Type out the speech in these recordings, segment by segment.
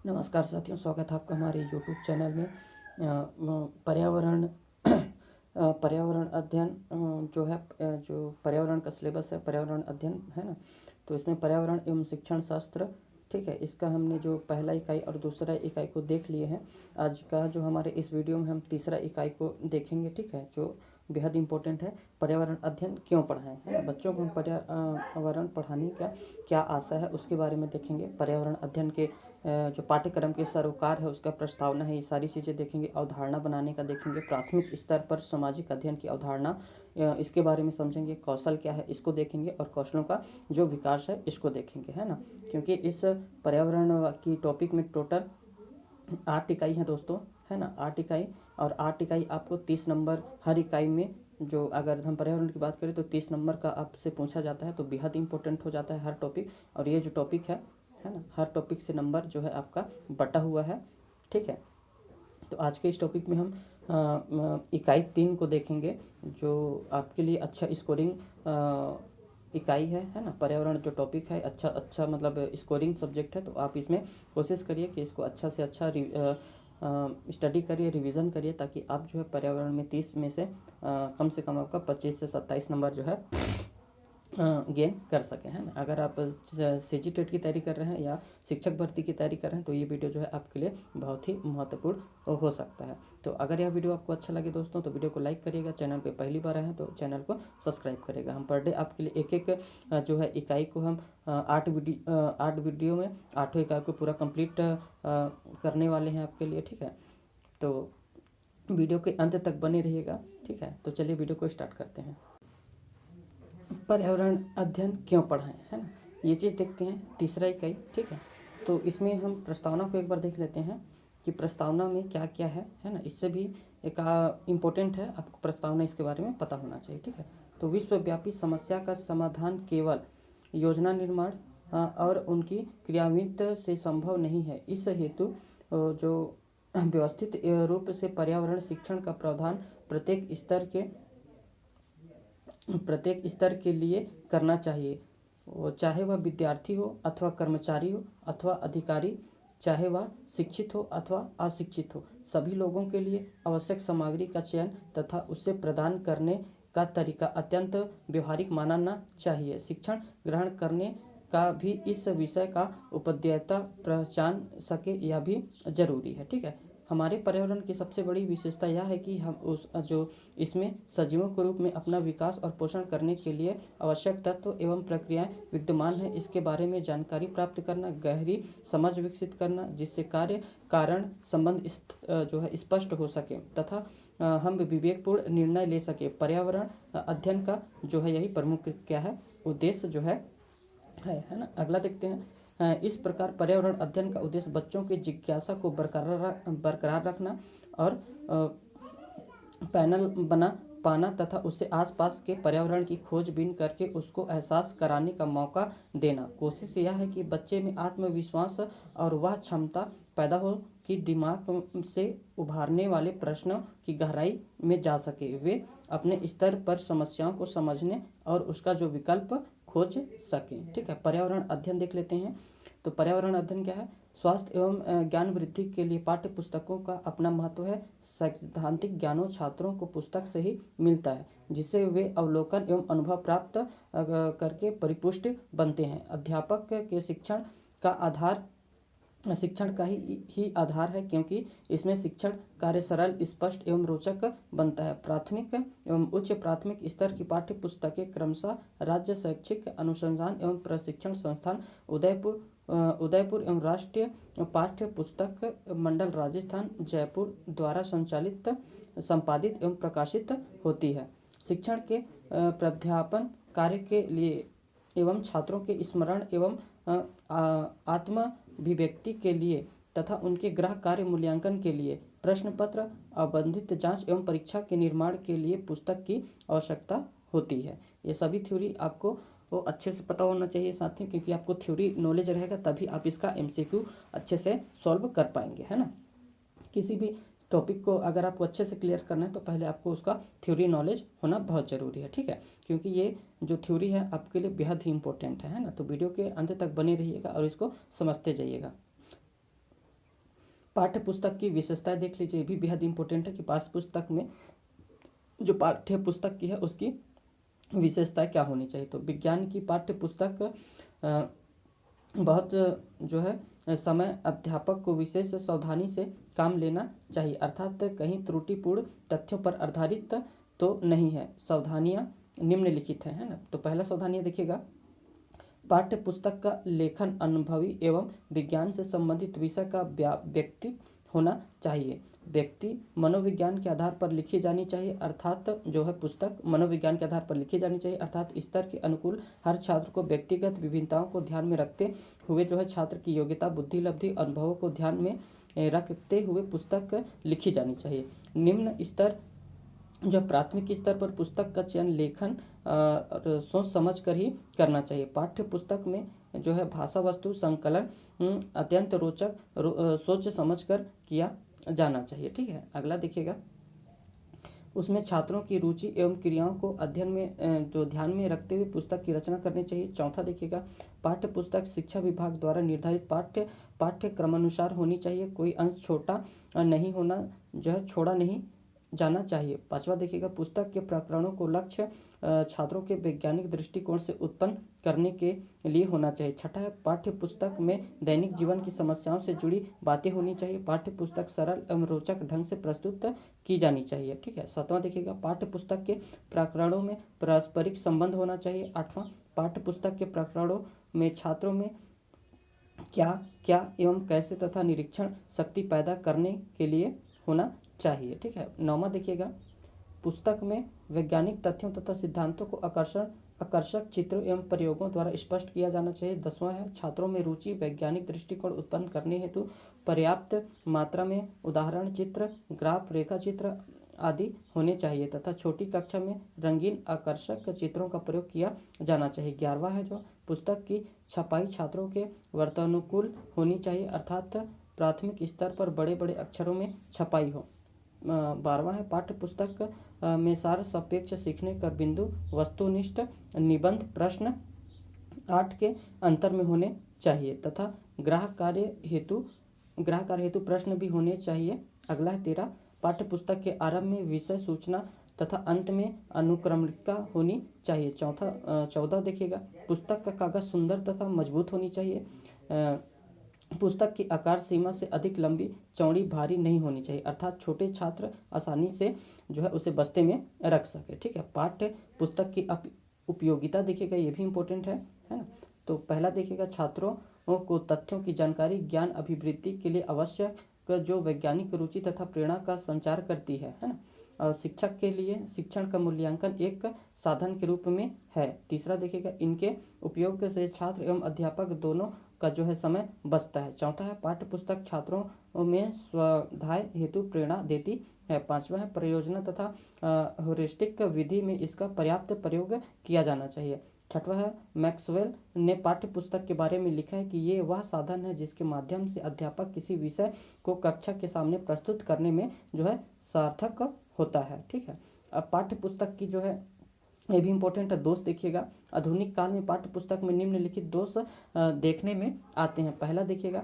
नमस्कार साथियों, स्वागत है आपका हमारे YouTube चैनल में। पर्यावरण पर्यावरण अध्ययन जो है, जो पर्यावरण का सिलेबस है, पर्यावरण अध्ययन है ना। तो इसमें पर्यावरण एवं शिक्षण शास्त्र, ठीक है, इसका हमने जो पहला इकाई और दूसरा इकाई को देख लिए हैं। आज का जो हमारे इस वीडियो में हम तीसरा इकाई को देखेंगे, ठीक है, जो बेहद इम्पोर्टेंट है। पर्यावरण अध्ययन क्यों पढ़ाएं, है ना। बच्चों को हम पर्यावरण पढ़ाने का क्या आशा है उसके बारे में देखेंगे। पर्यावरण अध्ययन के जो पाठ्यक्रम के सरोकार है उसका प्रस्तावना है, ये सारी चीज़ें देखेंगे। अवधारणा बनाने का देखेंगे, प्राथमिक स्तर पर सामाजिक अध्ययन की अवधारणा, इसके बारे में समझेंगे। कौशल क्या है इसको देखेंगे, और कौशलों का जो विकास है इसको देखेंगे, है ना। क्योंकि इस पर्यावरण की टॉपिक में टोटल 8 इकाई है दोस्तों, है ना, 8 इकाई। और 8 इकाई आपको 30 नंबर हर इकाई में, जो अगर हम पर्यावरण की बात करें तो 30 नंबर का आपसे पूछा जाता है, तो बेहद इंपॉर्टेंट हो जाता है हर टॉपिक। और ये जो टॉपिक है ना, हर टॉपिक से नंबर जो है आपका बटा हुआ है, ठीक है। तो आज के इस टॉपिक में हम इकाई 3 को देखेंगे, जो आपके लिए अच्छा स्कोरिंग इकाई है ना। पर्यावरण जो टॉपिक है अच्छा मतलब स्कोरिंग सब्जेक्ट है, तो आप इसमें कोशिश करिए कि इसको अच्छा से अच्छा स्टडी करिए, रिवीजन करिए, ताकि आप जो है पर्यावरण में 30 में से कम से कम आपका 25 से 27 नंबर जो है गेन कर सकें, है ना। अगर आप सीजी टेट की तैयारी कर रहे हैं या शिक्षक भर्ती की तैयारी कर रहे हैं, तो ये वीडियो जो है आपके लिए बहुत ही महत्वपूर्ण हो सकता है। तो अगर यह वीडियो आपको अच्छा लगे दोस्तों, तो वीडियो को लाइक करिएगा। चैनल पे पहली बार आए हैं तो चैनल को सब्सक्राइब करेगा। हम पर डे आपके लिए एक जो है इकाई को हम 8 वीडियो में 8 इकाई को पूरा कंप्लीट करने वाले हैं आपके लिए, ठीक है। तो वीडियो के अंत तक बने रहिएगा, ठीक है। तो चलिए वीडियो को स्टार्ट करते हैं। पर्यावरण अध्ययन क्यों पढ़ाएं, है ना, ये चीज़ देखते हैं। तीसरा इकाई, ठीक है। तो इसमें हम प्रस्तावना को एक बार देख लेते हैं कि प्रस्तावना में क्या क्या है ना। इससे भी एक इम्पोर्टेंट है, आपको प्रस्तावना इसके बारे में पता होना चाहिए, ठीक है। तो विश्वव्यापी समस्या का समाधान केवल योजना निर्माण और उनकी क्रियान्वित से संभव नहीं है। इस हेतु जो व्यवस्थित रूप से पर्यावरण शिक्षण का प्रावधान प्रत्येक स्तर के लिए करना चाहिए। वो चाहे वह विद्यार्थी हो अथवा कर्मचारी हो अथवा अधिकारी, चाहे वह शिक्षित हो अथवा अशिक्षित हो, सभी लोगों के लिए आवश्यक सामग्री का चयन तथा उसे प्रदान करने का तरीका अत्यंत व्यवहारिक मानना चाहिए। शिक्षण ग्रहण करने का भी इस विषय का उपदेयता पहचान सके, यह भी जरूरी है, ठीक है। हमारे पर्यावरण की सबसे बड़ी विशेषता यह है कि हम उस जो इसमें सजीवों के रूप में अपना विकास और पोषण करने के लिए आवश्यक तत्व एवं प्रक्रियाएं विद्यमान हैं, इसके बारे में जानकारी प्राप्त करना, गहरी समझ विकसित करना, जिससे कार्य कारण संबंध जो है स्पष्ट हो सके तथा हम विवेकपूर्ण निर्णय ले सके। पर्यावरण अध्ययन का जो है यही प्रमुख क्या है, उद्देश्य जो है ना। अगला देखते हैं। इस प्रकार पर्यावरण अध्ययन का उद्देश्य बच्चों की जिज्ञासा को बरकरार रखना और पैनल बना पाना तथा उससे आसपास के पर्यावरण की खोजबीन करके उसको एहसास कराने का मौका देना। कोशिश यह है कि बच्चे में आत्मविश्वास और वह क्षमता पैदा हो कि दिमाग से उभारने वाले प्रश्नों की गहराई में जा सके, वे अपने स्तर पर समस्याओं को समझने और उसका जो विकल्प खोज सकें, ठीक है। पर्यावरण अध्ययन देख लेते हैं। तो पर्यावरण अध्ययन क्या है, स्वास्थ्य एवं ज्ञान वृद्धि के लिए पाठ्य पुस्तकों का अपना महत्व है। सैद्धांतिक ज्ञानों छात्रों को पुस्तक से ही मिलता है, जिससे वे अवलोकन एवं अनुभव प्राप्त करके परिपुष्ट बनते हैं। अध्यापक के शिक्षण का ही आधार है, क्योंकि इसमें शिक्षण कार्य सरल, स्पष्ट एवं रोचक बनता है। प्राथमिक एवं उच्च प्राथमिक स्तर की पाठ्य पुस्तकें क्रमशः राज्य शैक्षिक अनुसंधान एवं प्रशिक्षण संस्थान उदयपुर एवं राष्ट्रीय पाठ्य पुस्तक मंडल राजस्थान जयपुर द्वारा संपादित एवं प्रकाशित होती है। शिक्षण के प्राध्यापन कार्य के लिए एवं छात्रों के स्मरण एवं आत्माभिव्यक्ति के लिए तथा उनके गृह कार्य मूल्यांकन के लिए, प्रश्न पत्र, अबंधित जांच एवं परीक्षा के निर्माण के लिए पुस्तक की आवश्यकता होती है। ये सभी थ्योरी आपको वो अच्छे से पता होना चाहिए साथियों, क्योंकि आपको थ्योरी नॉलेज रहेगा तभी आप इसका एमसीक्यू अच्छे से सॉल्व कर पाएंगे, है ना। किसी भी टॉपिक को अगर आपको अच्छे से क्लियर करना है तो पहले आपको उसका थ्योरी नॉलेज होना बहुत ज़रूरी है, ठीक है। क्योंकि ये जो थ्योरी है आपके लिए बेहद ही इंपॉर्टेंट है ना। तो वीडियो के अंत तक बने रहिएगा और इसको समझते जाइएगा। पाठ्य पुस्तक की विशेषताएं देख लीजिए, ये भी बेहद इंपॉर्टेंट है कि पाठ्य पुस्तक में जो पाठ्य पुस्तक की है उसकी विशेषताएं क्या होनी चाहिए। तो विज्ञान की पाठ्य पुस्तक बहुत जो है समय अध्यापक को विशेष सावधानी से काम लेना चाहिए, अर्थात कहीं त्रुटिपूर्ण तथ्यों पर आधारित तो नहीं है। सावधानियां निम्नलिखित है ना। तो पहला सावधानियां देखिएगा, पाठ्य पुस्तक का लेखन अनुभवी एवं विज्ञान से संबंधित विषय का व्यक्ति होना चाहिए। व्यक्ति मनोविज्ञान के आधार पर लिखी जानी चाहिए, अर्थात जो है पुस्तक मनोविज्ञान के आधार पर लिखी जानी चाहिए, अर्थात स्तर के अनुकूल हर छात्र को व्यक्तिगत विभिन्नताओं को ध्यान में रखते हुए जो है छात्र की योग्यता, बुद्धि, लब्धि, अनुभवों को ध्यान में रखते हुए पुस्तक लिखी जानी चाहिए। निम्न स्तर जो प्राथमिक स्तर पर पुस्तक का चयन लेखन सोच समझ कर ही करना चाहिए। पाठ्य पुस्तक में जो है भाषा वस्तु संकलन अत्यंत रोचक सोच समझ कर किया जाना चाहिए। ठीक है, अगला देखिएगा, उसमें छात्रों की रुचि एवं क्रियाओं को अध्ययन में जो ध्यान में रखते हुए पुस्तक की रचना करनी चाहिए। चौथा देखिएगा, पाठ्य पुस्तक शिक्षा विभाग द्वारा निर्धारित पाठ्यक्रमानुसार होनी चाहिए, कोई अंश छोटा नहीं होना जो है छोड़ा नहीं जाना चाहिए। पांचवा देखिएगा, पुस्तक के प्रकरणों को लक्ष्य छात्रों के वैज्ञानिक दृष्टिकोण से उत्पन्न करने के लिए होना चाहिए। छठा है, पाठ्य पुस्तक में दैनिक जीवन की समस्याओं से जुड़ी बातें होनी चाहिए। पाठ्य पुस्तक सरल एवं रोचक ढंग से प्रस्तुत की जानी चाहिए। ठीक है, सातवां देखिएगा, पाठ्य पुस्तक के प्रकरणों में पारस्परिक संबंध होना चाहिए। आठवां, पाठ्य पुस्तक के प्रकरणों में छात्रों में क्या क्या एवं कैसे तथा निरीक्षण शक्ति पैदा करने के लिए होना चाहिए। ठीक है, नौवां देखिएगा, पुस्तक में वैज्ञानिक तथ्यों तथा सिद्धांतों को आकर्षक चित्रों एवं प्रयोगों द्वारा स्पष्ट किया जाना चाहिए। 10वां है, छात्रों में रुचि वैज्ञानिक दृष्टिकोण उत्पन्न करने हेतु पर्याप्त मात्रा में उदाहरण चित्र, ग्राफ, रेखा चित्र आदि होने चाहिए तथा छोटी कक्षा में रंगीन आकर्षक चित्रों का प्रयोग किया जाना चाहिए। 11वां है, जो पुस्तक की छपाई छात्रों के वर्तनुकूल होनी चाहिए, अर्थात प्राथमिक स्तर पर बड़े बड़े अक्षरों में छपाई हो। 12वां है, पाठ्य पुस्तक में सार सापेक्ष सीखने का बिंदु वस्तुनिष्ठ निबंध प्रश्न 8 के अंतर में होने चाहिए तथा ग्राहक कार्य हेतु प्रश्न भी होने चाहिए। अगला है 13, पाठ्य पुस्तक के आरंभ में विषय सूचना तथा अंत में अनुक्रमणिका होनी चाहिए। 14 देखिएगा, पुस्तक का कागज सुंदर तथा मजबूत होनी चाहिए। पुस्तक की आकार सीमा से अधिक लंबी, चौड़ी, भारी नहीं होनी चाहिए, अर्थात छोटे छात्र आसानी से जो है उसे बस्ते में रख सके। ठीक है, पाठ्य पुस्तक की उपयोगिता देखिएगा, ये भी इम्पोर्टेंट है ना। तो पहला देखिएगा, छात्रों को तथ्यों की जानकारी ज्ञान अभिवृद्धि के लिए आवश्यक जो वैज्ञानिक रुचि तथा प्रेरणा का संचार करती है ना। और शिक्षक के लिए शिक्षण का मूल्यांकन एक साधन के रूप में है। तीसरा देखिएगा, इनके उपयोग से छात्र एवं अध्यापक दोनों का जो है समय बचता है। चौथा है, पाठ्य पुस्तक छात्रों में स्वाध्याय हेतु प्रेरणा देती है। पांचवा है, परियोजना तथा ह्यूरिस्टिक विधि में इसका पर्याप्त प्रयोग किया जाना चाहिए। छठवां है, मैक्सवेल ने पाठ्य पुस्तक के बारे में लिखा है कि ये वह साधन है जिसके माध्यम से अध्यापक किसी विषय को कक्षा के सामने प्रस्तुत करने में जो है सार्थक होता है। ठीक है, अब पाठ्य पुस्तक की जो है ये भी इम्पोर्टेंट है। दोष देखिएगा, आधुनिक काल में पाठ्य पुस्तक में निम्नलिखित दोष देखने में आते हैं। पहला देखिएगा,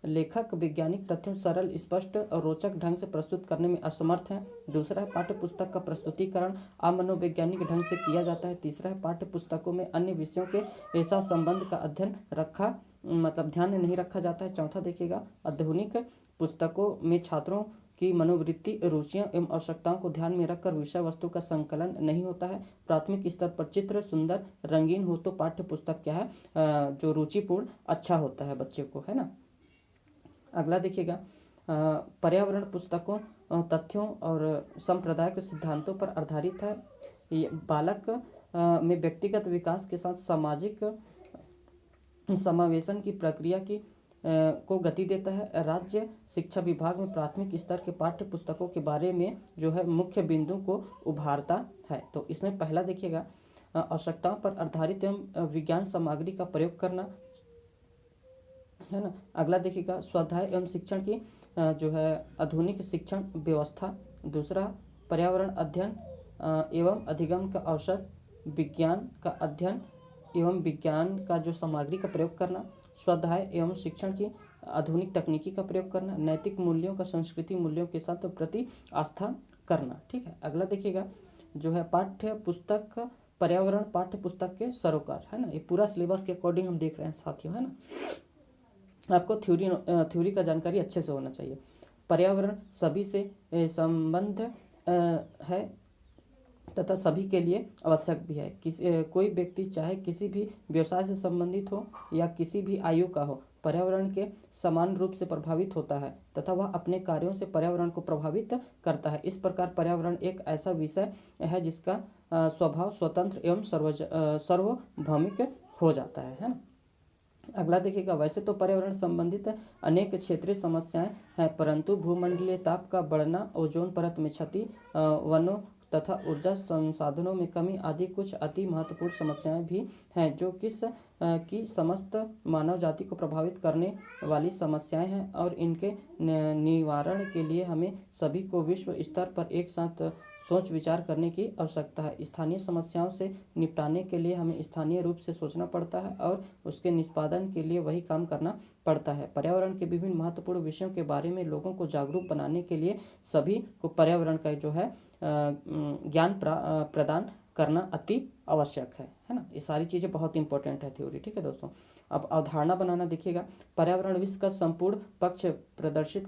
लेखक वैज्ञानिक तथ्यों सरल, स्पष्ट और रोचक ढंग से प्रस्तुत करने में असमर्थ है। दूसरा है, पाठ्य पुस्तक का प्रस्तुतिकरण अमनोवैज्ञानिक ढंग से किया जाता है। तीसरा है, पाठ्य पुस्तकों में अन्य विषयों के ऐसा संबंध का ध्यान नहीं रखा जाता है। चौथा देखिएगा, आधुनिक पुस्तकों में छात्रों की मनोवृत्ति, रुचियां एवं आवश्यकताओं को ध्यान में रखकर विषय वस्तु का संकलन नहीं होता है। प्राथमिक स्तर पर चित्र सुंदर रंगीन हो तो पाठ्य पुस्तक क्या है जो रुचिपूर्ण अच्छा होता है बच्चे को, है ना। अगला देखिएगा, पर्यावरण पुस्तकों तथ्यों और सांप्रदायिक सिद्धांतों पर आधारित है। ये बालक में व्यक्तिगत विकास के साथ सामाजिक समावेशन की प्रक्रिया को गति देता है। राज्य शिक्षा विभाग में प्राथमिक स्तर के पाठ्य पुस्तकों के बारे में जो है मुख्य बिंदु को उभारता है। तो इसमें पहला देखिएगा, आवश्यकताओं पर आधारित एवं विज्ञान सामग्री का प्रयोग करना, है ना। अगला देखिएगा, स्वाध्याय एवं शिक्षण की जो है आधुनिक शिक्षण व्यवस्था। दूसरा, पर्यावरण अध्ययन एवं अधिगम का अवसर, विज्ञान का अध्ययन एवं विज्ञान का जो सामग्री का प्रयोग करना, स्वाध्याय एवं शिक्षण की आधुनिक तकनीकी का प्रयोग करना, नैतिक मूल्यों का संस्कृति मूल्यों के साथ प्रति आस्था करना। ठीक है, अगला देखिएगा जो है पाठ्य पुस्तक पर्यावरण पाठ्य पुस्तक के सरोकार, है ना। ये पूरा सिलेबस के अकॉर्डिंग हम देख रहे हैं साथियों, है ना। आपको थ्योरी का जानकारी अच्छे से होना चाहिए। पर्यावरण सभी से संबंध है तथा सभी के लिए आवश्यक भी है। कोई व्यक्ति चाहे किसी भी व्यवसाय से संबंधित हो या किसी भी आयु का हो, पर्यावरण के समान रूप से प्रभावित होता है तथा वह अपने कार्यों से पर्यावरण को प्रभावित करता है। इस प्रकार पर्यावरण एक ऐसा विषय है जिसका स्वभाव स्वतंत्र एवं सार्वभौमिक हो जाता है ना। अगला देखिएगा, वैसे तो पर्यावरण संबंधित अनेक क्षेत्रीय समस्याएं हैं, परंतु भूमंडलीय ताप का बढ़ना, ओजोन परत में क्षति, वनों तथा ऊर्जा संसाधनों में कमी आदि कुछ अति महत्वपूर्ण समस्याएं भी हैं जो की समस्त मानव जाति को प्रभावित करने वाली समस्याएं हैं और इनके निवारण के लिए हमें सभी को विश्व स्तर पर एक साथ सोच विचार करने की आवश्यकता है। स्थानीय समस्याओं से निपटाने के लिए हमें स्थानीय रूप से सोचना पड़ता है और उसके निष्पादन के लिए वही काम करना पड़ता है। पर्यावरण के विभिन्न महत्वपूर्ण विषयों के बारे में लोगों को जागरूक बनाने के लिए सभी को पर्यावरण का जो है ज्ञान प्रदान करना अति आवश्यक है ना। ये सारी चीज़ें बहुत इंपॉर्टेंट है थ्योरी। ठीक है दोस्तों, अब अवधारणा बनाना देखिएगा। पर्यावरण विश्व का संपूर्ण पक्ष प्रदर्शित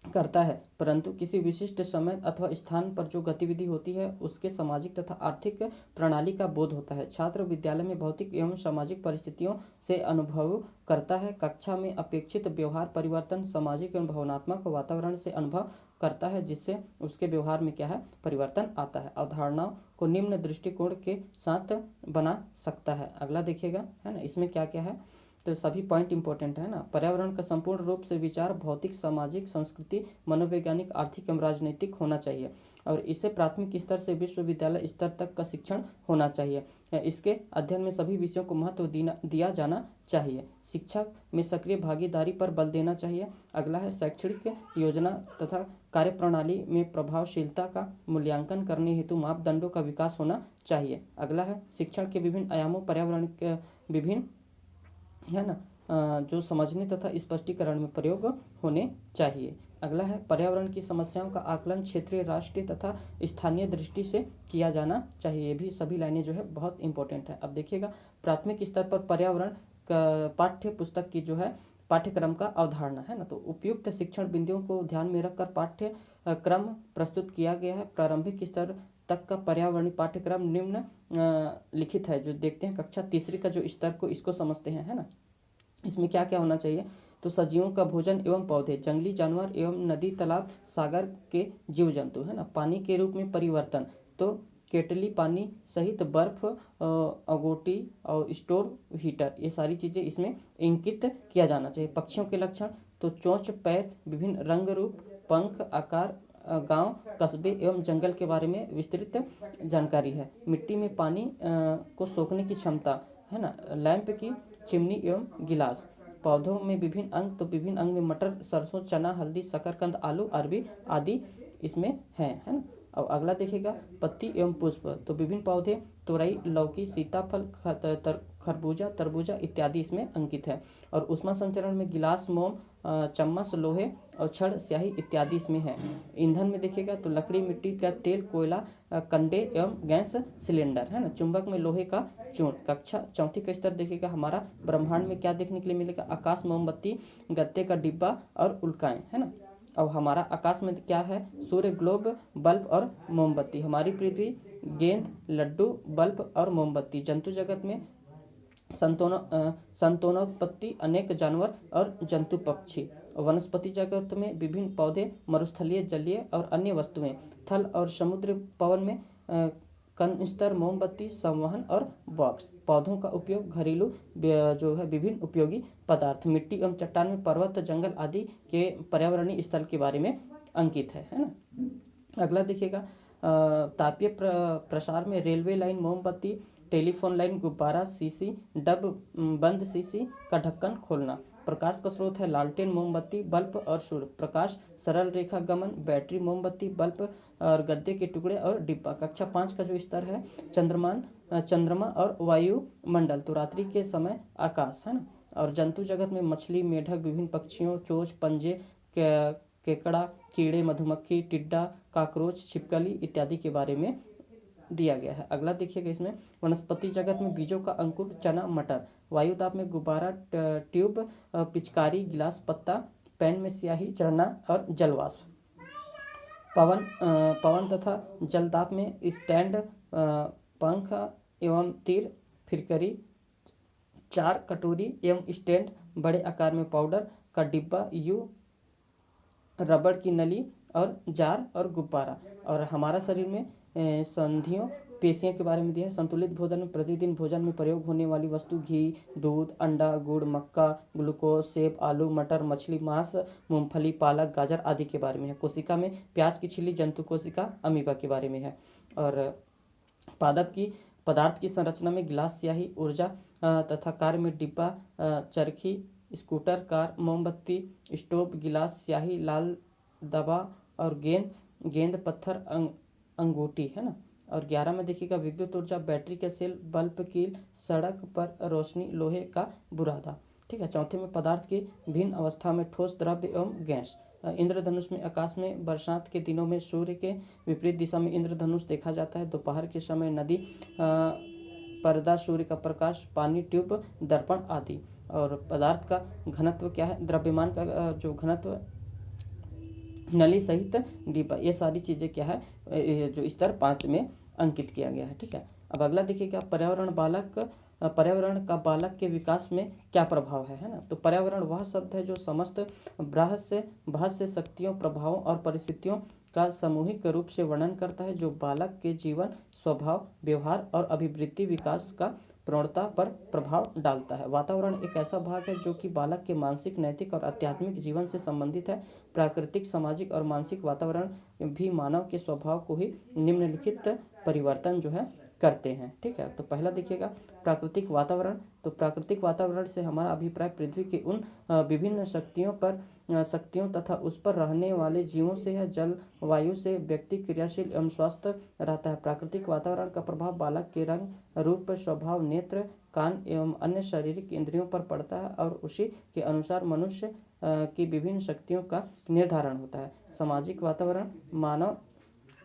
करता है, परंतु किसी विशिष्ट समय अथवा स्थान पर जो गतिविधि होती है उसके सामाजिक तथा आर्थिक प्रणाली का बोध होता है। छात्र विद्यालय में भौतिक एवं सामाजिक परिस्थितियों से अनुभव करता है। कक्षा में अपेक्षित व्यवहार परिवर्तन सामाजिक एवं भावनात्मक वातावरण से अनुभव करता है, जिससे उसके व्यवहार में क्या है, परिवर्तन आता है। अवधारणाओं को निम्न दृष्टिकोण के साथ बना सकता है। अगला देखिएगा, है ना, इसमें क्या क्या है, तो सभी पॉइंट इंपॉर्टेंट है ना। पर्यावरण का संपूर्ण रूप से विचार भौतिक सामाजिक संस्कृति मनोवैज्ञानिक आर्थिक एवं राजनीतिक होना चाहिए और इसे प्राथमिक स्तर से विश्वविद्यालय स्तर तक का शिक्षण होना चाहिए। इसके अध्ययन में सभी विषयों को महत्व दिया जाना चाहिए। शिक्षा में सक्रिय भागीदारी पर बल देना चाहिए। अगला है शैक्षणिक योजना तथा कार्यप्रणाली में प्रभावशीलता का मूल्यांकन करने हेतु मापदंडों का विकास होना चाहिए। अगला है शिक्षण के विभिन्न आयामों पर्यावरण के विभिन्न, है ना, जो समझने तथा स्पष्टीकरण में प्रयोग होने चाहिए। अगला है पर्यावरण की समस्याओं का आकलन क्षेत्रीय राष्ट्रीय तथा स्थानीय दृष्टि से किया जाना चाहिए। ये भी सभी लाइनें जो है बहुत इंपॉर्टेंट है। अब देखिएगा, प्राथमिक स्तर पर पर्यावरण का पाठ्य पुस्तक की जो है पाठ्यक्रम का अवधारणा, है ना, तो उपयुक्त शिक्षण बिंदुओं को ध्यान में रखकर पाठ्यक्रम प्रस्तुत किया गया है। प्रारंभिक स्तर तक का पर्यावरणीय पाठ्यक्रम निम्न लिखित है। जो देखते हैं कक्षा तीसरी का जो स्तर को इसको समझते हैं, है ना। इसमें क्या क्या होना चाहिए, तो सजीवों का भोजन एवं पौधे, जंगली जानवर एवं नदी तालाब सागर के जीव जंतु, है ना, पानी के रूप में परिवर्तन, तो केटली पानी सहित बर्फ, अगोटी और स्टोर हीटर, ये सारी चीज़ें इसमें इंकित किया जाना चाहिए। पक्षियों के लक्षण, तो चोंच पैर विभिन्न रंग रूप पंख आकार, गांव कस्बे एवं जंगल के बारे में विस्तृत जानकारी है। मिट्टी में पानी को सोखने की क्षमता, है ना, लैंप की चिमनी एवं गिलास। पौधों में विभिन्न अंग, तो विभिन्न अंग में मटर सरसों चना हल्दी शकरकंद आलू अरबी आदि इसमें है ना। अब अगला देखिएगा पत्ती एवं पुष्प, तो विभिन्न पौधे तोरई लौकी सीताफल खरबूजा तरबूजा इत्यादि इसमें अंकित है। और उष्मा संचरण में गिलास मोम चम्मच लोहे और छड़ स्याही इत्यादि इसमें है। ईंधन में देखिएगा तो लकड़ी मिट्टी का तेल कोयला कंडे एवं गैस सिलेंडर, है ना। चुंबक में लोहे का चूर्ण। कक्षा चौथी का स्तर देखिएगा हमारा ब्रह्मांड में क्या देखने के लिए मिलेगा, आकाश मोमबत्ती गत्ते का डिब्बा और उल्काएं, है ना। अब हमारा आकाश में क्या है, सूर्य ग्लोब बल्ब और मोमबत्ती। हमारी पृथ्वी गेंद लड्डू बल्ब और मोमबत्ती। जंतु जगत में संतानोत्पत्ति अनेक जानवर और जंतु पक्षी। वनस्पति जगत में विभिन्न पौधे मरुस्थलीय जलीय और अन्य वस्तुएं। थल और समुद्र पवन में कनस्तर मोमबत्ती संवहन और बॉक्स। पौधों का उपयोग घरेलू जो है विभिन्न उपयोगी पदार्थ। मिट्टी एवं चट्टान में पर्वत जंगल आदि के पर्यावरणीय स्थल के बारे में अंकित है ना। अगला देखिएगा तापीय प्रसार में रेलवे लाइन मोमबत्ती टेलीफोन लाइन गुब्बारा शीशी डब बंद शीशी का ढक्कन खोलना। प्रकाश का स्रोत है लालटेन मोमबत्ती बल्ब और सूर्य प्रकाश सरल रेखा गमन बैटरी मोमबत्ती बल्ब और गद्दे के टुकड़े और डिब्बा। कक्षा 5 का जो स्तर है चंद्रमा और वायुमंडल, तो रात्रि के समय आकाश, है ना। और जंतु जगत में मछली, मेढक, विभिन्न पक्षियों, चोंच, पंजे, केकड़ा, कीड़े, मधुमक्खी, टिड्डा, काकरोच, छिपकली इत्यादि के बारे में दिया गया है। अगला देखिएगा इसमें वनस्पति जगत में बीजों का अंकुर, चना, मटर, वायुदाब में गुब्बारा, ट्यूब, पिचकारी, गिलास, पत्ता, पेन में स्याही, झरना और जलवाष्प। पवन तथा जलदाब में स्टैंड, पंख एवं तीर, फिरकरी, चार, कटोरी एवं स्टैंड, बड़े आकार में पाउडर का डिब्बा, यू, रबड़ की नली और जार और गुब्बारा। और हमारा शरीर में संधियों, पेशियों के बारे में दिया है। संतुलित भोजन में प्रतिदिन भोजन में प्रयोग होने वाली वस्तु घी, दूध, अंडा, गुड़, मक्का, ग्लूकोज, सेब, आलू, मटर, मछली, मांस, मूंगफली, पालक, गाजर आदि के बारे में है। कोशिका में प्याज की छिली, जंतु कोशिका, अमीबा के बारे में है। और पदार्थ की संरचना में गिलास, स्याही, ऊर्जा तथा कार्य में डिब्बा, चरखी, स्कूटर, कार, मोमबत्ती, स्टोव, गिलास, स्याही, लाल दबा और गेंद, पत्थर, अंगूठी, है ना। और 11 में देखिएगा विद्युत ऊर्जा, बैटरी के सेल, बल्ब, कील, सड़क पर रोशनी, लोहे का बुरादा। ठीक है। चौथे में पदार्थ की भिन्न अवस्था में ठोस, द्रव्य एवं गैस। इंद्रधनुष में आकाश में बरसात के दिनों में सूर्य के विपरीत दिशा में इंद्रधनुष देखा जाता है। दोपहर के समय नदी, पर्दा, सूर्य का प्रकाश, पानी, ट्यूब, दर्पण आदि। और पदार्थ का घनत्व क्या है, द्रव्यमान का जो घनत्व, नली सहित डिब्बा, ये सारी चीज़ें क्या है जो स्तर 5 में अंकित किया गया है। ठीक है। अब अगला देखिएगा पर्यावरण का बालक के विकास में क्या प्रभाव है ना। तो पर्यावरण वह शब्द है जो समस्त बाह्य शक्तियों, प्रभावों और परिस्थितियों का सामूहिक रूप से वर्णन करता है, जो बालक के जीवन, स्वभाव, व्यवहार और अभिवृत्ति विकास का प्रवणता पर प्रभाव डालता है। वातावरण एक ऐसा भाग है जो कि बालक के मानसिक, नैतिक और आध्यात्मिक जीवन से संबंधित है। प्राकृतिक, सामाजिक और मानसिक वातावरण भी मानव के स्वभाव को ही निम्नलिखित परिवर्तन जो है करते हैं। ठीक है। तो पहला देखिएगा प्राकृतिक वातावरण। तो प्राकृतिक वातावरण से हमारा अभिप्राय पृथ्वी की उन विभिन्न शक्तियों तथा उस पर रहने वाले जीवों से है। जल, वायु से व्यक्ति क्रियाशील एवं स्वस्थ रहता है। प्राकृतिक वातावरण का प्रभाव बालक के रंग, रूप, स्वभाव, नेत्र, कान एवं अन्य शारीरिक इंद्रियों पर पड़ता है और उसी के अनुसार मनुष्य की विभिन्न शक्तियों का निर्धारण होता है। सामाजिक वातावरण मानव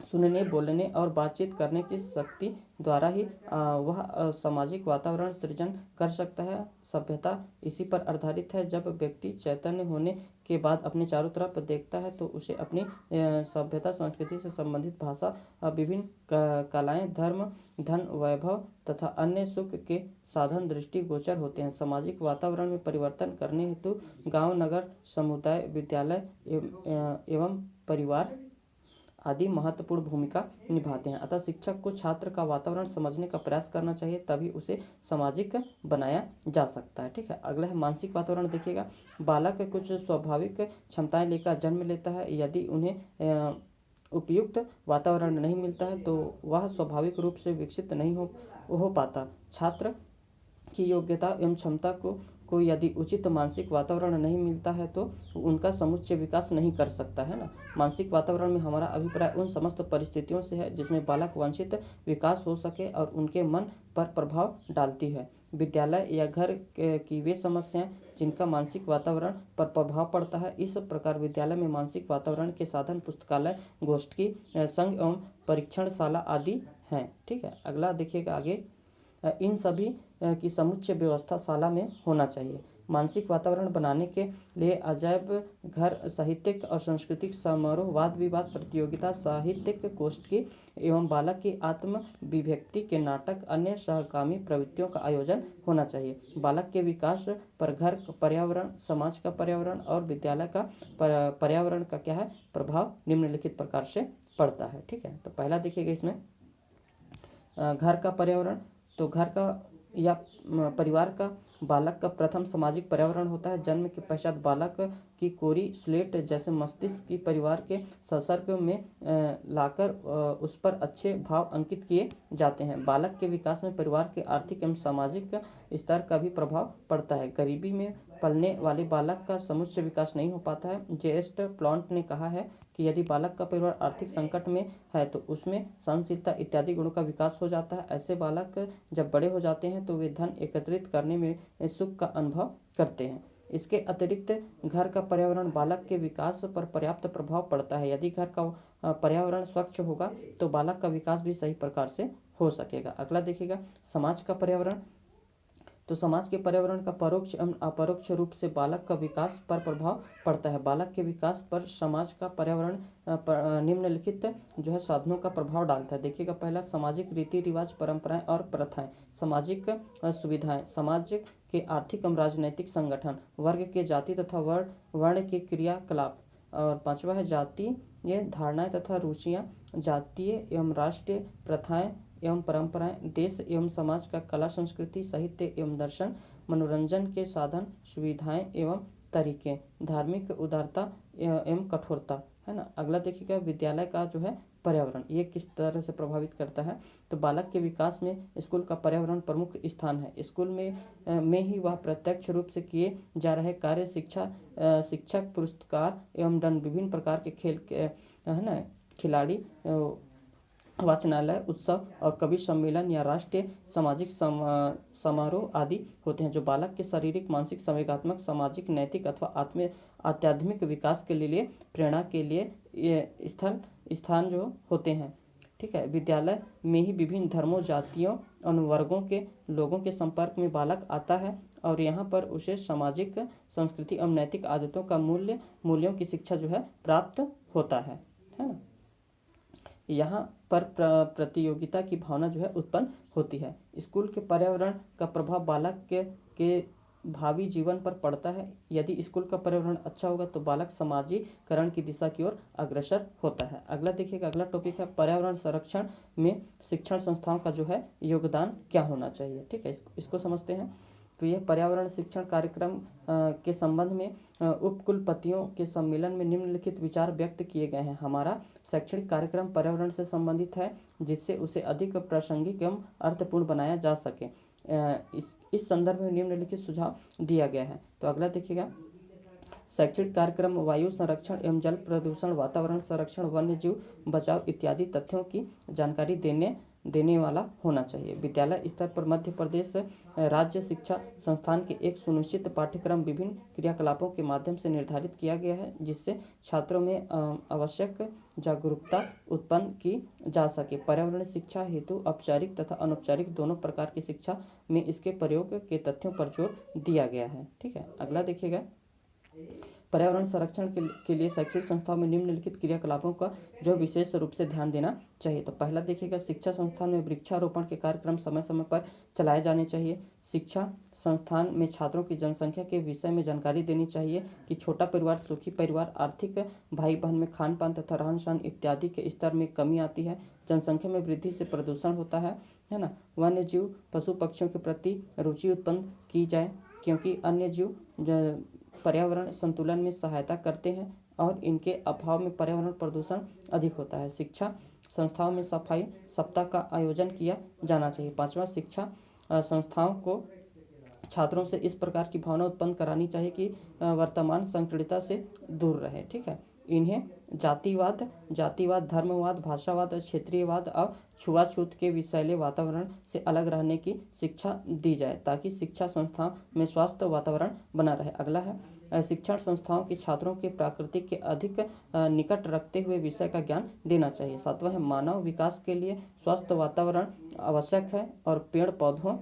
सुनने, बोलने और बातचीत करने की शक्ति द्वारा ही वह सामाजिक वातावरण सृजन कर सकता है। सभ्यता इसी पर आधारित है। जब व्यक्ति चैतन्य होने के बाद अपने चारों तरफ देखता है तो उसे अपनी सभ्यता, संस्कृति से संबंधित भाषा, विभिन्न कलाएं, धर्म, धन, वैभव तथा अन्य सुख के साधन दृष्टि गोचर होते हैं। सामाजिक वातावरण में परिवर्तन करने हेतु गांव, नगर, समुदाय, विद्यालय एवं परिवार आदि महत्वपूर्ण भूमिका निभाते हैं। अतः शिक्षक को छात्र का वातावरण समझने का प्रयास करना चाहिए, तभी उसे सामाजिक बनाया जा सकता है। ठीक है। अगला है मानसिक वातावरण। देखिएगा बालक कुछ स्वाभाविक क्षमताएं लेकर जन्म लेता है। यदि उन्हें उपयुक्त वातावरण नहीं मिलता है तो वह स्वाभाविक रूप से विकसित नहीं हो पाता। छात्र की योग्यता एवं क्षमता को यदि उचित मानसिक वातावरण नहीं मिलता है तो उनका समुच्चय विकास नहीं कर सकता है ना। मानसिक वातावरण में हमारा अभिप्राय उन समस्त परिस्थितियों से है जिसमें बालक वांछित विकास हो सके और उनके मन पर प्रभाव डालती है। विद्यालय या घर की वे समस्याएं जिनका मानसिक वातावरण पर प्रभाव पड़ता है। इस प्रकार विद्यालय में मानसिक वातावरण के साधन पुस्तकालय, गोष्ठी, संघ एवं परीक्षणशाला आदि हैं। ठीक है। अगला देखिएगा आगे, इन सभी की समुच्चय व्यवस्था शाला में होना चाहिए। मानसिक वातावरण बनाने के लिए अजायब घर, साहित्यिक और सांस्कृतिक समारोह, वाद विवाद प्रतियोगिता, साहित्यिक गोष्ठी एवं बालक की आत्मभिव्यक्ति के नाटक, अन्य सहगामी प्रवृत्तियों का आयोजन होना चाहिए। बालक के विकास पर घर का पर्यावरण, समाज का पर्यावरण और विद्यालय का पर्यावरण का क्या है प्रभाव निम्नलिखित प्रकार से पड़ता है। ठीक है। तो पहला देखिएगा इसमें घर का पर्यावरण। तो घर का या परिवार का बालक का प्रथम सामाजिक पर्यावरण होता है। जन्म के पश्चात बालक की कोरी स्लेट जैसे मस्तिष्क की परिवार के संसर्ग में लाकर उस पर अच्छे भाव अंकित किए जाते हैं। बालक के विकास में परिवार के आर्थिक एवं सामाजिक स्तर का भी प्रभाव पड़ता है। गरीबी में पलने वाले बालक का समुच्चय विकास नहीं हो पाता है। जे.एस. प्लांट ने कहा है कि कि यदि बालक का परिवार आर्थिक संकट में है तो उसमें सहनशीलता इत्यादि गुणों का विकास हो जाता है। ऐसे बालक जब बड़े हो जाते हैं तो वे धन एकत्रित करने में सुख का अनुभव करते हैं। इसके अतिरिक्त घर का पर्यावरण बालक के विकास पर पर्याप्त प्रभाव पड़ता है। यदि घर का पर्यावरण स्वच्छ होगा तो बालक का विकास भी सही प्रकार से हो सकेगा। अगला देखिएगा समाज का पर्यावरण। तो समाज के पर्यावरण का परोक्ष एवं अपरोक्ष रूप से बालक का विकास पर प्रभाव पड़ता है। बालक के विकास पर समाज का पर्यावरण निम्नलिखित जो है साधनों का प्रभाव डालता है। देखिएगा, पहला सामाजिक रीति रिवाज, परंपराएं और प्रथाएं। सामाजिक सुविधाएं, समाज के आर्थिक एवं राजनैतिक संगठन, वर्ग के जाति तथा वर्ण के क्रियाकलाप। और पांचवा है जातीय धारणाएं तथा रुचियां, जातीय एवं राष्ट्रीय प्रथाएं एवं परंपराएं, देश एवं समाज का कला संस्कृति, साहित्य एवं दर्शन, मनोरंजन के साधन, सुविधाएं एवं तरीके, धार्मिक उदारता एवं कठोरता, है ना। अगला देखिएगा विद्यालय का जो है पर्यावरण, ये किस तरह से प्रभावित करता है। तो बालक के विकास में स्कूल का पर्यावरण प्रमुख स्थान है। स्कूल में ही वह प्रत्यक्ष रूप से किए जा रहे कार्य, शिक्षक, पुरस्कार एवं दंड, विभिन्न प्रकार के खेल है ना, खिलाड़ी, वाचनालय, उत्सव और कवि सम्मेलन या राष्ट्रीय सामाजिक समारोह आदि होते हैं, जो बालक के शारीरिक, मानसिक, संवेगात्मक, सामाजिक, नैतिक अथवा आध्यात्मिक विकास के लिए प्रेरणा के लिए ये स्थान जो होते हैं। ठीक है, विद्यालय में ही विभिन्न धर्मों, जातियों और वर्गों के लोगों के संपर्क में बालक आता है और यहाँ पर उसे सामाजिक, संस्कृति और नैतिक आदतों का मूल्यों की शिक्षा जो है प्राप्त होता है ना। यहाँ पर प्रतियोगिता की भावना जो है उत्पन्न होती है। स्कूल के पर्यावरण का प्रभाव बालक के भावी जीवन पर पड़ता है। यदि स्कूल का पर्यावरण अच्छा होगा तो बालक समाजीकरण की दिशा की ओर अग्रसर होता है। अगला देखिएगा, अगला टॉपिक है पर्यावरण संरक्षण में शिक्षण संस्थाओं का जो है योगदान क्या होना चाहिए। ठीक है, इसको समझते हैं। तो यह पर्यावरण शिक्षण कार्यक्रम के संबंध में उपकुलपतियों के सम्मेलन में निम्नलिखित विचार व्यक्त किए गए हैं। हमारा शैक्षणिक कार्यक्रम पर्यावरण से संबंधित है जिससे उसे अधिक प्रासंगिक एवं अर्थपूर्ण बनाया जा सके। इस संदर्भ में निम्नलिखित सुझाव दिया गया है। तो अगला देखिएगा, शैक्षणिक कार्यक्रम वायु संरक्षण एवं जल प्रदूषण, वातावरण संरक्षण, वन्य जीव बचाव इत्यादि तथ्यों की जानकारी देने वाला होना चाहिए। विद्यालय स्तर पर मध्य प्रदेश राज्य शिक्षा संस्थान के एक सुनिश्चित पाठ्यक्रम विभिन्न क्रियाकलापों के माध्यम से निर्धारित किया गया है जिससे छात्रों में आवश्यक जागरूकता उत्पन्न की जा सके। पर्यावरण शिक्षा हेतु औपचारिक तथा अनौपचारिक दोनों प्रकार की शिक्षा में इसके प्रयोग के तथ्यों पर जोर दिया गया है। ठीक है, अगला देखिएगा, पर्यावरण संरक्षण के लिए शैक्षणिक संस्थाओं में निम्नलिखित क्रियाकलापों का जो विशेष रूप से ध्यान देना चाहिए। तो पहला देखिएगा, शिक्षा संस्थान में वृक्षारोपण के कार्यक्रम समय समय पर चलाए जाने चाहिए। शिक्षा संस्थान में छात्रों की जनसंख्या के विषय में जानकारी देनी चाहिए कि छोटा परिवार, सुखी परिवार, आर्थिक भाई बहन में खान पान तथा रहन सहन इत्यादि के स्तर में कमी आती है। जनसंख्या में वृद्धि से प्रदूषण होता है ना। वन्य जीव, पशु पक्षियों के प्रति रुचि उत्पन्न की जाए क्योंकि अन्य जीव पर्यावरण संतुलन में सहायता करते हैं और इनके अभाव में पर्यावरण प्रदूषण अधिक होता है। शिक्षा संस्थाओं में सफाई सप्ताह का आयोजन किया जाना चाहिए। पांचवा, शिक्षा संस्थाओं को छात्रों से इस प्रकार की भावना उत्पन्न करानी चाहिए कि वर्तमान संकीर्णता से दूर रहे। ठीक है, इन्हें जातिवाद, धर्मवाद, भाषावाद, क्षेत्रीयवाद और छुआछूत के विषैले वातावरण से अलग रहने की शिक्षा दी जाए ताकि शिक्षा संस्थाओं में स्वस्थ वातावरण बना रहे। अगला है, शिक्षण संस्थाओं के छात्रों के प्रकृति के अधिक निकट रखते हुए विषय का ज्ञान देना चाहिए। सातवां है, मानव विकास के लिए स्वस्थ वातावरण आवश्यक है और पेड़ पौधों,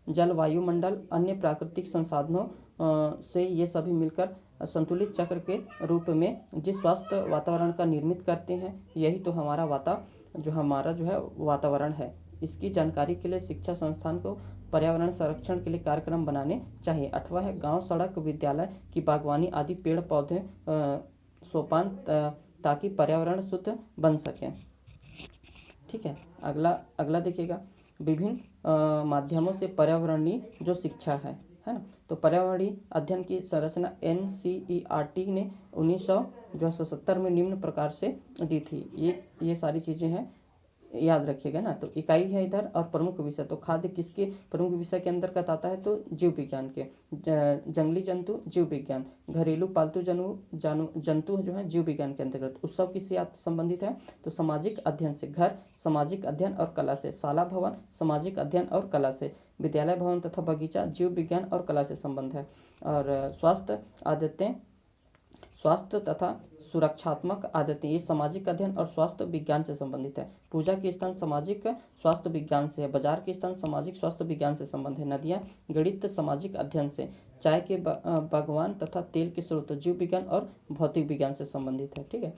जल, वायुमंडल, अन्य प्राकृतिक संसाधनों से ये सभी मिलकर संतुलित चक्र के रूप में जिस स्वस्थ वातावरण का निर्मित करते हैं, यही तो हमारा जो है वातावरण है। इसकी जानकारी के लिए शिक्षा संस्थान को पर्यावरण संरक्षण के लिए कार्यक्रम बनाने चाहिए। आठवां है, गांव, सड़क, विद्यालय की बागवानी आदि पेड़ पौधे सोपान ताकि पर्यावरण शुद्ध बन सके। ठीक है, अगला देखिएगा, विभिन्न माध्यमों से पर्यावरणीय जो शिक्षा है ना। तो पर्यावरणीय अध्ययन की संरचना NCERT ने 1977 में निम्न प्रकार से दी थी। ये सारी चीज़ें हैं याद रखिएगा ना। तो इकाई है इधर और प्रमुख विषय, तो खाद्य किसके प्रमुख विषय के अंतर्गत आता है, तो जीव विज्ञान के। जंगली जंतु जीव विज्ञान, घरेलू पालतू जंतु जो है जीव विज्ञान के अंतर्गत। उत्सव किससे संबंधित है, तो सामाजिक अध्ययन से। घर सामाजिक अध्ययन और कला से। शाला भवन सामाजिक अध्ययन और कला से। विद्यालय भवन तथा बगीचा जीव विज्ञान और कला से संबंध है। और स्वास्थ्य आदतें, स्वास्थ्य तथा सुरक्षात्मक आदतें, ये सामाजिक अध्ययन और स्वास्थ्य विज्ञान से संबंधित है। पूजा के स्थान सामाजिक स्वास्थ्य विज्ञान से है। बाजार के स्थान सामाजिक स्वास्थ्य विज्ञान से संबंध है। नदियाँ गणित सामाजिक अध्ययन से। चाय के बागवान तथा तेल के स्रोत जीव विज्ञान और भौतिक विज्ञान से संबंधित है, ठीक है।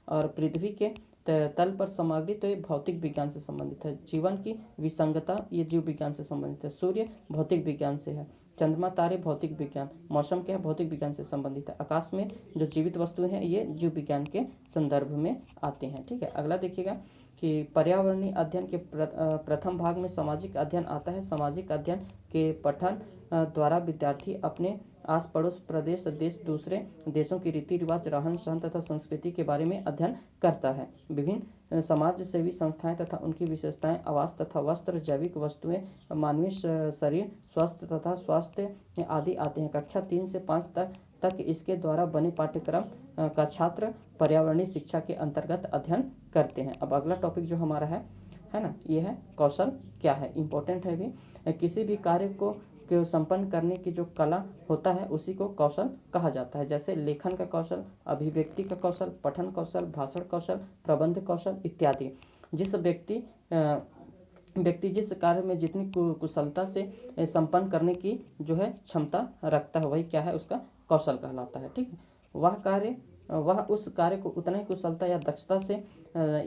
और पृथ्वी के तल पर सामग्री, तो ये भौतिक विज्ञान से संबंधित है। जीवन की विसंगता, ये जीव विज्ञान से संबंधित है। सूर्य भौतिक विज्ञान से है। चंद्रमा तारे भौतिक विज्ञान। मौसम क्या है, भौतिक विज्ञान से संबंधित है। आकाश में जो जीवित वस्तुएं हैं ये जीव विज्ञान के संदर्भ में आते हैं, ठीक है। अगला देखिएगा कि पर्यावरणीय अध्ययन के प्रथम भाग में सामाजिक अध्ययन आता है। सामाजिक अध्ययन के पठन द्वारा विद्यार्थी अपने आस पड़ोस प्रदेश देश दूसरे देशों की रीति रिवाज रहन सहन तथा संस्कृति के बारे में अध्ययन करता है। विभिन्न समाज सेवी संस्थाएं तथा उनकी विशेषताएं, आवास तथा वस्त्र, जैविक वस्तुएं, मानवीय शरीर, स्वस्थ तथा स्वास्थ्य आदि आते हैं। कक्षा 3 से 5 तक इसके द्वारा बने पाठ्यक्रम का छात्र पर्यावरणीय शिक्षा के अंतर्गत अध्ययन करते हैं। अब अगला टॉपिक जो हमारा है ना, ये है कौशल क्या है, इम्पोर्टेंट है भी। किसी भी कार्य को संपन्न करने की जो कला होता है उसी को कौशल कहा जाता है। जैसे लेखन का कौशल, अभिव्यक्ति का कौशल, पठन कौशल, भाषण कौशल, प्रबंध कौशल इत्यादि। जिस व्यक्ति जिस कार्य में जितनी कुशलता से संपन्न करने की जो है क्षमता रखता है वही क्या है, उसका कौशल कहलाता है, ठीक है। वह उस कार्य को उतना ही कुशलता या दक्षता से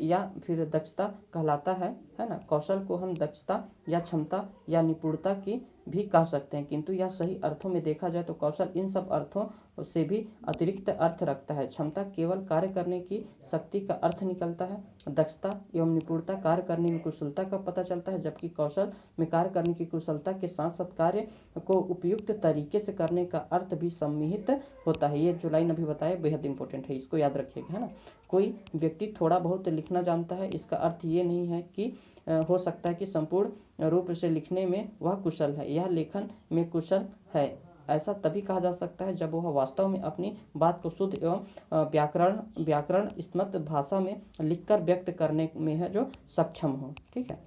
या फिर दक्षता कहलाता है ना। कौशल को हम दक्षता या क्षमता या निपुणता की भी कह सकते हैं, किंतु यह सही अर्थों में देखा जाए तो कौशल इन सब अर्थों से भी अतिरिक्त अर्थ रखता है। क्षमता केवल कार्य करने की शक्ति का अर्थ निकलता है। दक्षता एवं निपुणता कार्य करने में कुशलता का पता चलता है, जबकि कौशल में कार्य करने की कुशलता के साथ साथ कार्य को उपयुक्त तरीके से करने का अर्थ भी सम्मिलित होता है। ये जो लाइन अभी बताया बेहद इंपॉर्टेंट है, इसको याद रखिएगा, है ना। कोई व्यक्ति थोड़ा बहुत लिखना जानता है, इसका अर्थ ये नहीं है कि हो सकता है कि संपूर्ण रूप से लिखने में वह कुशल है। यह लेखन में कुशल है ऐसा तभी कहा जा सकता है जब वह वास्तव में अपनी बात को शुद्ध एवं व्याकरण स्मृत भाषा में लिखकर व्यक्त करने में है जो सक्षम हो, ठीक है।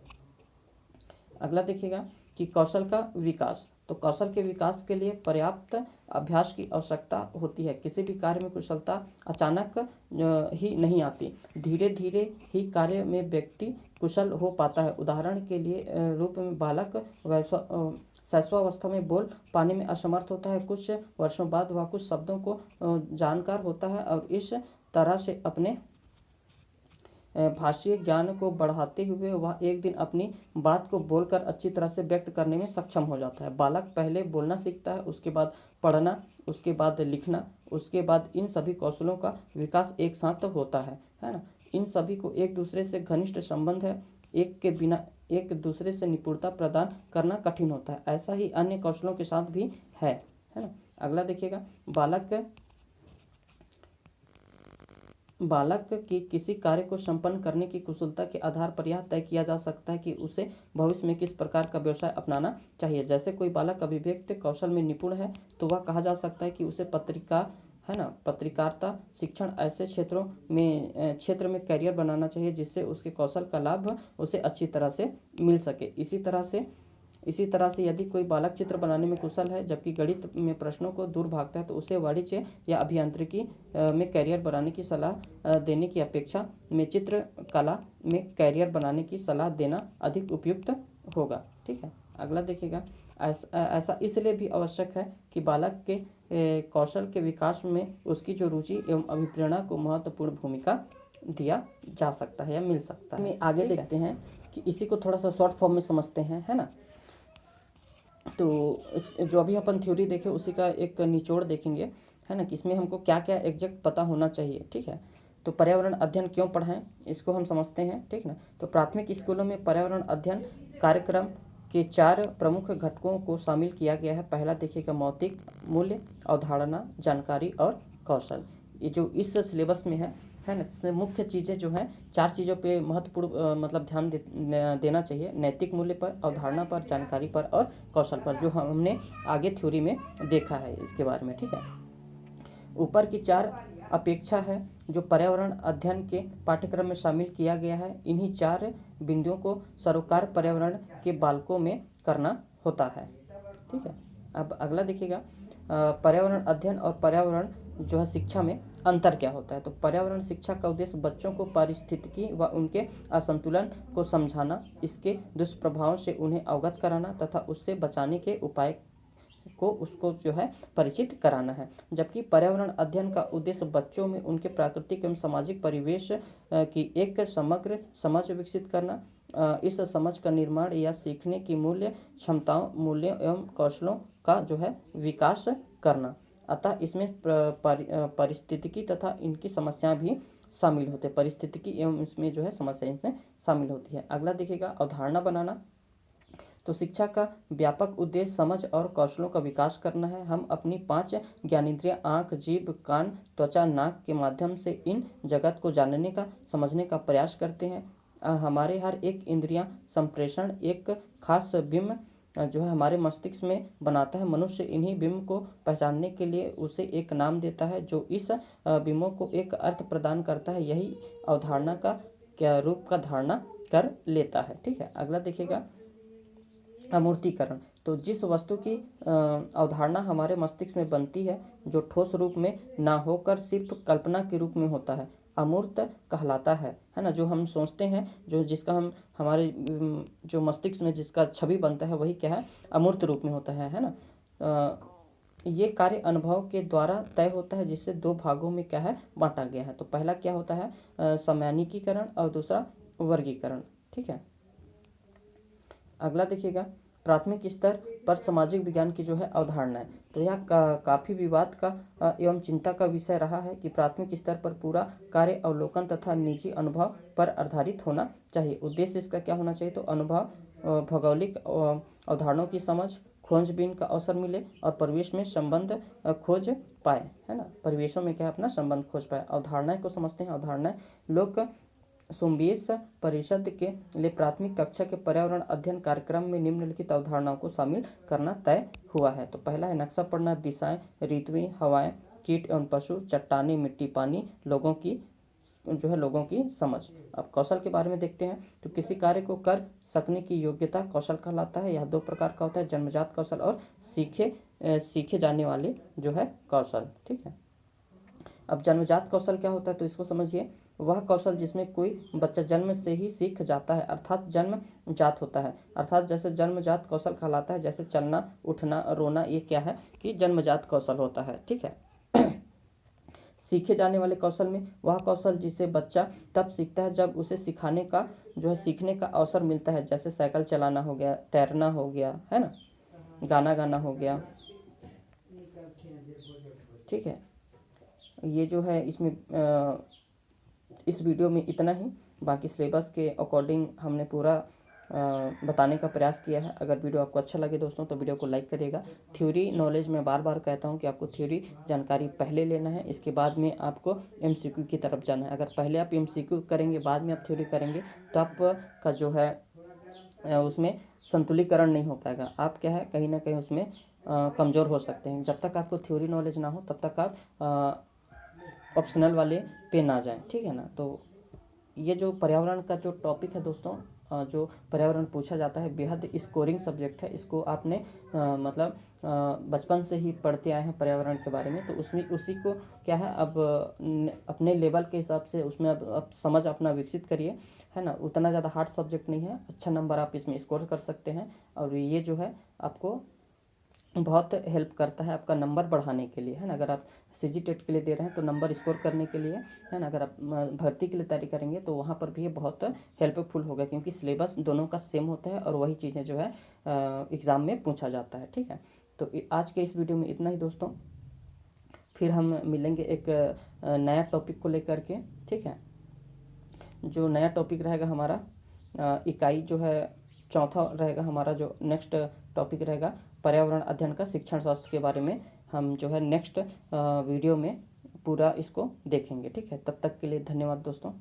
अगला देखिएगा कि कौशल का विकास। तो कौशल के विकास के लिए पर्याप्त अभ्यास की आवश्यकता होती है। किसी भी कार्य में कुशलता अचानक ही नहीं आती, धीरे धीरे ही कार्य में व्यक्ति कुशल हो पाता है। उदाहरण के लिए रूप में बालक शैशवावस्था में बोल पाने में असमर्थ होता है, कुछ वर्षों बाद वह कुछ शब्दों को जानकार होता है और इस तरह से अपने भाषीय ज्ञान को बढ़ाते हुए वह एक दिन अपनी बात को बोलकर अच्छी तरह से व्यक्त करने में सक्षम हो जाता है। बालक पहले बोलना सीखता है, उसके बाद पढ़ना, उसके बाद लिखना, उसके बाद इन सभी कौशलों का विकास एक साथ होता है ना। इन सभी को एक दूसरे से घनिष्ठ संबंध है, एक के बिना एक दूसरे से निपुणता प्रदान करना कठिन होता है। ऐसा ही अन्य कौशलों के साथ भी है ना। अगला देखिएगा, बालक की किसी कार्य को संपन्न करने की कुशलता के आधार पर यह तय किया जा सकता है कि उसे भविष्य में किस प्रकार का व्यवसाय अपनाना चाहिए। जैसे कोई बालक अभिव्यक्ति कौशल में निपुण है तो वह कहा जा सकता है कि उसे पत्रकारिता शिक्षण ऐसे क्षेत्र में करियर बनाना चाहिए जिससे उसके कौशल का लाभ उसे अच्छी तरह से मिल सके। इसी तरह से यदि कोई बालक चित्र बनाने में कुशल है जबकि गणित में प्रश्नों को दूर भागता है तो उसे वाणिज्य या अभियांत्रिकी में करियर बनाने की सलाह देने की अपेक्षा में चित्रकला में करियर बनाने की सलाह देना अधिक उपयुक्त होगा, ठीक है। अगला देखिएगा, ऐसा इसलिए भी आवश्यक है कि बालक के कौशल के विकास में उसकी जो रुचि एवं अभिप्रेरणा को महत्वपूर्ण भूमिका दिया जा सकता है या मिल सकता है। आगे देखते हैं कि इसी को थोड़ा सा शॉर्ट फॉर्म में समझते हैं, है ना। तो जो अभी अपन थ्योरी देखे उसी का एक निचोड़ देखेंगे, है ना, कि इसमें हमको क्या क्या एग्जैक्ट पता होना चाहिए, ठीक है। तो पर्यावरण अध्ययन क्यों पढ़ें इसको हम समझते हैं, ठीक ना। तो प्राथमिक स्कूलों में पर्यावरण अध्ययन कार्यक्रम के 4 प्रमुख घटकों को शामिल किया गया है। पहला देखिएगा मौलिक मूल्य, अवधारणा, जानकारी और कौशल। ये जो इस सिलेबस में है है ना। इसमें मुख्य चीज़ें जो हैं 4 चीज़ों पे महत्वपूर्ण मतलब ध्यान देना चाहिए। नैतिक मूल्य पर, अवधारणा पर, जानकारी पर और कौशल पर, जो हमने आगे थ्योरी में देखा है इसके बारे में, ठीक है। ऊपर की 4 अपेक्षा है जो पर्यावरण अध्ययन के पाठ्यक्रम में शामिल किया गया है। इन्हीं 4 बिंदुओं को सरोकार पर्यावरण के बालकों में करना होता है, ठीक है। अब अगला देखिएगा, पर्यावरण अध्ययन और पर्यावरण जो है शिक्षा में अंतर क्या होता है। तो पर्यावरण शिक्षा का उद्देश्य बच्चों को पारिस्थितिकी व उनके असंतुलन को समझाना, इसके दुष्प्रभावों से उन्हें अवगत कराना तथा उससे बचाने के उपाय को उसको जो है परिचित कराना है। जबकि पर्यावरण अध्ययन का उद्देश्य बच्चों में उनके प्राकृतिक एवं सामाजिक परिवेश की एक समग्र समझ विकसित करना, इस समझ का निर्माण या सीखने की मूल्य क्षमताओं, मूल्यों एवं कौशलों का जो है विकास करना। अतः इसमें पारिस्थितिकी तथा इनकी समस्याएं भी शामिल होते हैं। पारिस्थितिकी एवं इसमें जो है समस्या इसमें शामिल होती है। अगला देखिएगा, अवधारणा बनाना। तो शिक्षा का व्यापक उद्देश्य समझ और कौशलों का विकास करना है। हम अपनी 5 ज्ञानेंद्रियां आँख, जीभ, कान, त्वचा, नाक के माध्यम से इन जगत को जानने का, समझने का प्रयास करते हैं। हमारे हर एक इंद्रियां संप्रेषण एक खास बिंब जो है हमारे मस्तिष्क में बनाता है। मनुष्य इन्हीं बिंब को पहचानने के लिए उसे एक नाम देता है जो इस बिंबों को एक अर्थ प्रदान करता है। यही अवधारणा का क्या रूप का धारणा कर लेता है, ठीक है। अगला देखिएगा, अमूर्तीकरण। तो जिस वस्तु की अवधारणा हमारे मस्तिष्क में बनती है जो ठोस रूप में ना होकर सिर्फ कल्पना के रूप में होता है, अमूर्त कहलाता है ना। जो हम सोचते हैं, जो जिसका हम हमारे जो मस्तिष्क में जिसका छवि बनता है वही क्या है, अमूर्त रूप में होता है ना। ये कार्य अनुभव के द्वारा तय होता है, जिससे 2 भागों में क्या है बांटा गया है। तो पहला क्या होता है, समयानिकीकरण और दूसरा वर्गीकरण, ठीक है। अगला देखिएगा, प्राथमिक स्तर पर सामाजिक विज्ञान की जो है अवधारणा है। तो यह काफ़ी विवाद का एवं चिंता का विषय रहा है कि प्राथमिक स्तर पर पूरा कार्य अवलोकन तथा निजी अनुभव पर आधारित होना चाहिए। उद्देश्य इसका क्या होना चाहिए, तो अनुभव, भौगोलिक अवधारणाओं की समझ, खोजबीन का अवसर मिले और परिवेश में संबंध खोज पाए, है ना। परिवेशों में क्या अपना संबंध खोज पाए। अवधारणाएं को समझते हैं। अवधारणाएं लोक सुम्बेश परिषद के लिए प्राथमिक कक्षा के पर्यावरण अध्ययन कार्यक्रम में निम्नलिखित अवधारणाओं को शामिल करना तय हुआ है। तो पहला है नक्शा पढ़ना, दिशाएं, ऋतुएं, हवाएं, कीट एवं पशु, चट्टानें, मिट्टी, पानी, लोगों की समझ। अब कौशल के बारे में देखते हैं। तो किसी कार्य को कर सकने की योग्यता कौशल कहलाता है। यह 2 प्रकार का होता है, जन्मजात कौशल और सीखे जाने वाले जो है कौशल, ठीक है। अब जन्मजात कौशल क्या होता है, तो इसको समझिए। वह कौशल जिसमें कोई बच्चा जन्म से ही सीख जाता है, अर्थात जन्मजात होता है। अर्थात जैसे जन्मजात कौशल कहलाता है, जैसे चलना, उठना, रोना, ये क्या है कि जन्मजात कौशल होता है, ठीक है। सीखे जाने वाले कौशल में वह कौशल जिसे बच्चा तब सीखता है जब उसे सीखने का अवसर मिलता है। जैसे साइकिल चलाना हो गया, तैरना हो गया, है ना, गाना गाना हो गया, ठीक है। ये जो है इसमें इस वीडियो में इतना ही। बाकी सिलेबस के अकॉर्डिंग हमने पूरा बताने का प्रयास किया है। अगर वीडियो आपको अच्छा लगे दोस्तों तो वीडियो को लाइक करिएगा। थ्योरी नॉलेज में बार बार कहता हूँ कि आपको थ्योरी जानकारी पहले लेना है, इसके बाद में आपको एमसीक्यू की तरफ जाना है। अगर पहले आप एमसीक्यू करेंगे, बाद में आप थ्योरी करेंगे, तो आपका जो है उसमें संतुलीकरण नहीं हो पाएगा। आप क्या है कहीं ना कहीं उसमें कमज़ोर हो सकते हैं। जब तक आपको थ्योरी नॉलेज ना हो तब तक आप ऑप्शनल वाले पे ना जाएं, ठीक है ना। तो ये जो पर्यावरण का जो टॉपिक है दोस्तों, जो पर्यावरण पूछा जाता है, बेहद स्कोरिंग सब्जेक्ट है। इसको आपने मतलब बचपन से ही पढ़ते आए हैं पर्यावरण के बारे में, तो उसमें उसी को क्या है अब अपने लेवल के हिसाब से उसमें अब समझ अपना विकसित करिए, है ना। उतना ज़्यादा हार्ड सब्जेक्ट नहीं है, अच्छा नंबर आप इसमें स्कोर कर सकते हैं। और ये जो है आपको बहुत हेल्प करता है आपका नंबर बढ़ाने के लिए, है ना। अगर आप सीजी टेट के लिए दे रहे हैं तो नंबर स्कोर करने के लिए, है ना। अगर आप भर्ती के लिए तैयारी करेंगे तो वहाँ पर भी ये बहुत हेल्पफुल होगा, क्योंकि सिलेबस दोनों का सेम होता है और वही चीज़ें जो है एग्ज़ाम में पूछा जाता है, ठीक है। तो आज के इस वीडियो में इतना ही दोस्तों, फिर हम मिलेंगे एक नया टॉपिक को लेकर के, ठीक है। जो नया टॉपिक रहेगा हमारा इकाई जो है 4था रहेगा हमारा, जो नेक्स्ट टॉपिक रहेगा पर्यावरण अध्ययन का शिक्षण शास्त्र के बारे में हम जो है नेक्स्ट वीडियो में पूरा इसको देखेंगे। ठीक है, तब तक के लिए धन्यवाद दोस्तों।